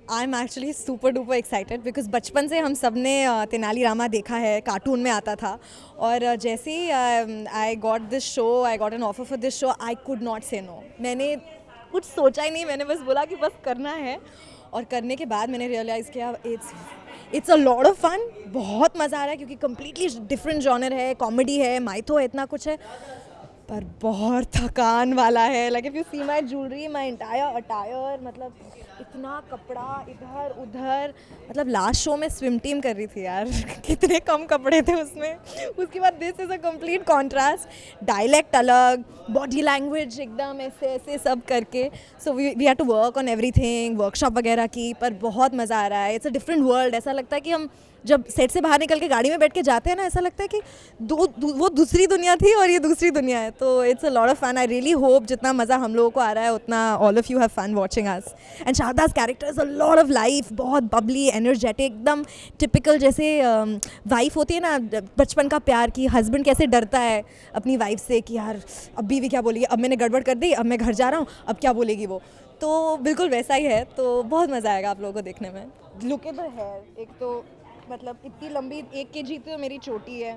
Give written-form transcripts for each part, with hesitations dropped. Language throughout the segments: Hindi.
I am actually super duper excited because बचपन से हम सब ने तेनालीरामा देखा है, कार्टून में आता था। और जैसे ही I got this show, I got an offer for this show, I could not say no. मैंने कुछ सोचा ही नहीं, मैंने बस बोला कि बस करना है। और करने के बाद मैंने रियलाइज़ किया it's a lot of fun. बहुत मज़ा आ रहा है क्योंकि कम्प्लीटली डिफरेंट जॉनर है, कॉमेडी है, माइथो है, इतना कुछ है, पर बहुत थकान वाला है। Like if you see my jewellery, my entire attire, मतलब इतना कपड़ा इधर उधर। मतलब लास्ट शो में स्विम टीम कर रही थी यार कितने कम कपड़े थे उसमें। उसके बाद this is a complete contrast, dialect अलग, बॉडी लैंग्वेज एकदम ऐसे ऐसे सब करके। So we have to work on everything, workshop वगैरह की, पर बहुत मज़ा आ रहा है। It's a different world. ऐसा लगता है कि हम जब सेट से बाहर निकल के गाड़ी में बैठ के जाते हैं ना, ऐसा लगता है कि वो दूसरी दुनिया थी और ये दूसरी दुनिया है। तो it's a lot of fun. I really hope जितना मज़ा हम लोगों को आ रहा है उतना all of you have fun watching us. And Sharda's character is a lot of life, बहुत बबली, एनर्जेटिक, एकदम टिपिकल जैसे वाइफ होती है ना, बचपन का प्यार की हस्बैंड कैसे डरता है अपनी वाइफ से कि यार अब बीवी क्या बोलेगी, अब मैंने गड़बड़ कर दी, अब मैं घर जा रहा हूँ, अब क्या बोलेगी वो। तो बिल्कुल वैसा ही है। तो बहुत मज़ा आएगा आप लोगों को देखने में। लुक एट द हेयर, एक तो मतलब इतनी लंबी 1 kg तो मेरी चोटी है,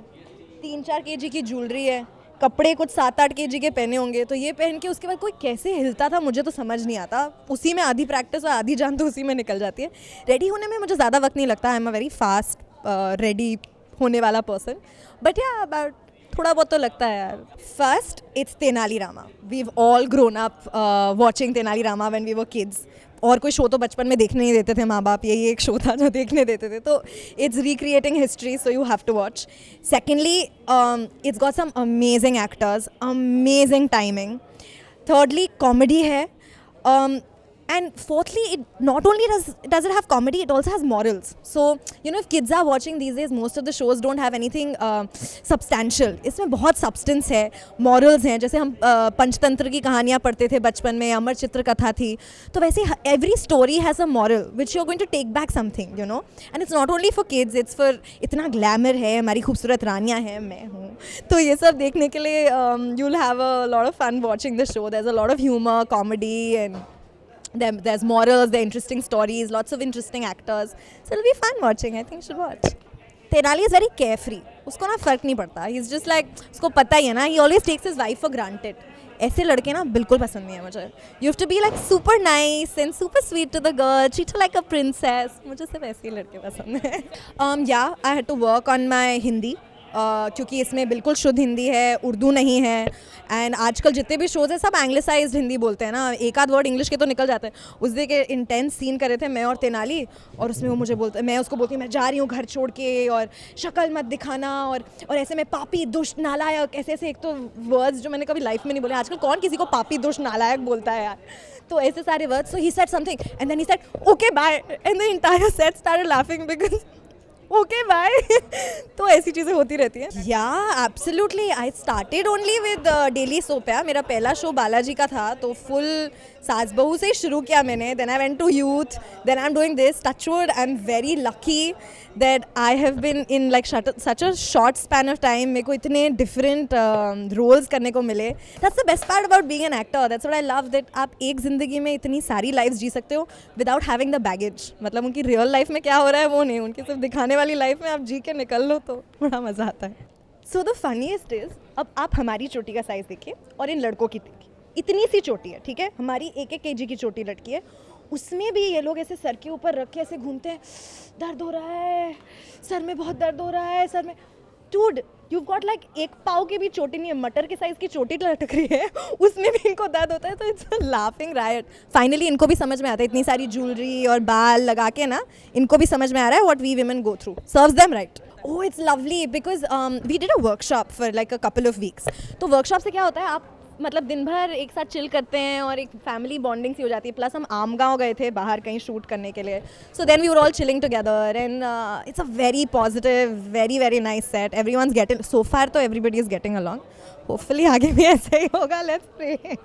3-4 kg की ज्वेलरी है, कपड़े कुछ 7-8 kg के पहने होंगे। तो ये पहन के उसके बाद कोई कैसे हिलता था मुझे तो समझ नहीं आता। उसी में आधी प्रैक्टिस और आधी जान तो उसी में निकल जाती है। रेडी होने में मुझे ज़्यादा वक्त नहीं लगता। I am a very fast ready होने वाला पर्सन, बट या अबाउट थोड़ा बहुत तो लगता है यार। First it's Tenali Rama. We all grown up watching Tenali Rama when we were kids. और कोई शो तो बचपन में देखने नहीं देते थे माँ बाप, यही एक शो था जो देखने देते थे। तो it's recreating history, so you have to watch. Secondly it's got some amazing actors, amazing timing. thirdly comedy है, and fourthly it not only does it have comedy, it also has morals. So you know, if kids are watching these days, most of the shows don't have anything substantial. इसमें बहुत substance है, morals हैं। जैसे हम पंचतंत्र की कहानियाँ पढ़ते थे बचपन में, अमर चित्र कथा थी, तो वैसे every story has a moral which you're going to take back something, you know. And it's not only for kids, it's for इतना glamour है, हमारी खूबसूरत रानियाँ हैं, मैं हूँ, तो ये सब देखने के लिए you'll have a lot of fun watching the show. There's a lot of humor, comedy, and there's morals, there are interesting stories, lots of interesting actors. So it'll be fun watching. I think you should watch. Tenali is very carefree. उसको ना फ़र्क नहीं पड़ता. He's just like, उसको पता ही है ना, he always takes his wife for granted. ऐसे लड़के ना बिल्कुल पसंद नहीं है मुझे. You have to be like super nice and super sweet to the girl, treat her like a princess. मुझे सिर्फ ऐसे ही लड़के पसंद हैं. Yeah, I had to work on my Hindi. क्योंकि इसमें बिल्कुल शुद्ध हिंदी है, उर्दू नहीं है। एंड आजकल जितने भी शोज़ हैं सब एंग्लिसाइज्ड हिंदी बोलते हैं ना, एक आध वर्ड इंग्लिश के तो निकल जाते हैं। उस दिन के इंटेंस सीन करे थे मैं और तेनाली, और उसमें वो मुझे बोलते, मैं उसको बोलती हूँ मैं जा रही हूँ घर छोड़ के, और शक्ल मत दिखाना, और ऐसे में पापी दुष्ट नालायक, ऐसे ऐसे एक तो वर्ड्स जो मैंने कभी लाइफ में नहीं बोले। आजकल कौन किसी को पापी दुष्ट नालायक बोलता है यार। तो ऐसे सारे words. So he said something and then he said okay bye, and the entire set started laughing because okay bye. तो ऐसी चीज़ें होती रहती हैं। या absolutely, I started only with daily soap. मेरा पहला शो बालाजी का था, तो फुल सास बहू से शुरू किया मैंने। Then I went to youth, then I am doing this. Touchwood, I am very lucky that I have been in like such a short span of time. मेरे को इतने डिफरेंट रोल्स करने को मिले। That's the best part about being an actor. That's what I love, that आप एक ज़िंदगी में इतनी सारी लाइफ जी सकते हो विदाउट हैविंग द बैगेज। मतलब उनकी रियल लाइफ में क्या हो रहा है वो नहीं, उनकी सिर्फ दिखाने वाली लाइफ में आप जी के निकल लो तो बड़ा मज़ा आता है। सो द फनीएस्ट इज, अब आप हमारी चोटी का साइज़ देखिए और इन लड़कों की देखिए, इतनी सी चोटी है, ठीक है, हमारी 1-1 kg की चोटी लटकी है, उसमें भी ये लोग ऐसे सर के ऊपर रख के ऐसे घूमते हैं, दर्द हो रहा है सर में, बहुत दर्द हो रहा है सर में। डूड, you've got like 1 पाव की भी चोटी नहीं है, मटर के साइज़ की चोटी लटक रही है, उसमें भी इनको दर्द होता है। तो it's a laughing riot. Finally इनको भी समझ में आता है, इतनी सारी ज्वेलरी और बाल लगा के ना, इनको भी समझ में आ रहा है what we women go through. Serves them right. Oh, it's lovely because we did a workshop for like a couple of weeks. तो वर्कशॉप से क्या होता है, आप मतलब दिन भर एक साथ चिल करते हैं और एक फैमिली बॉन्डिंग सी हो जाती है। प्लस हम आमगांव गए थे बाहर कहीं शूट करने के लिए, so then we were all chilling together and it's a very positive, very very nice set. Everyone's getting, so far तो everybody is getting along. Hopefully आगे भी ऐसा ही होगा, let's pray.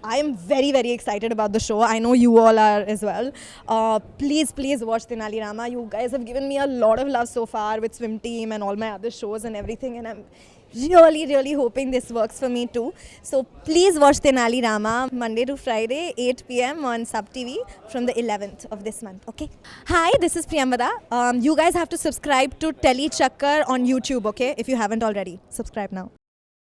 I am very very excited about the show. I know you all are as well. Please watch Tenali Rama. You guys have given me a lot of love so far with Swim Team and all my other shows and everything, and I'm really hoping this works for me too. So please watch Tenali Rama Monday to Friday, 8 p.m. on Sub TV from the 11th of this month. Okay. Hi, this is Priyambada. You guys have to subscribe to Tele Chakkar on YouTube. Okay, if you haven't already, subscribe now.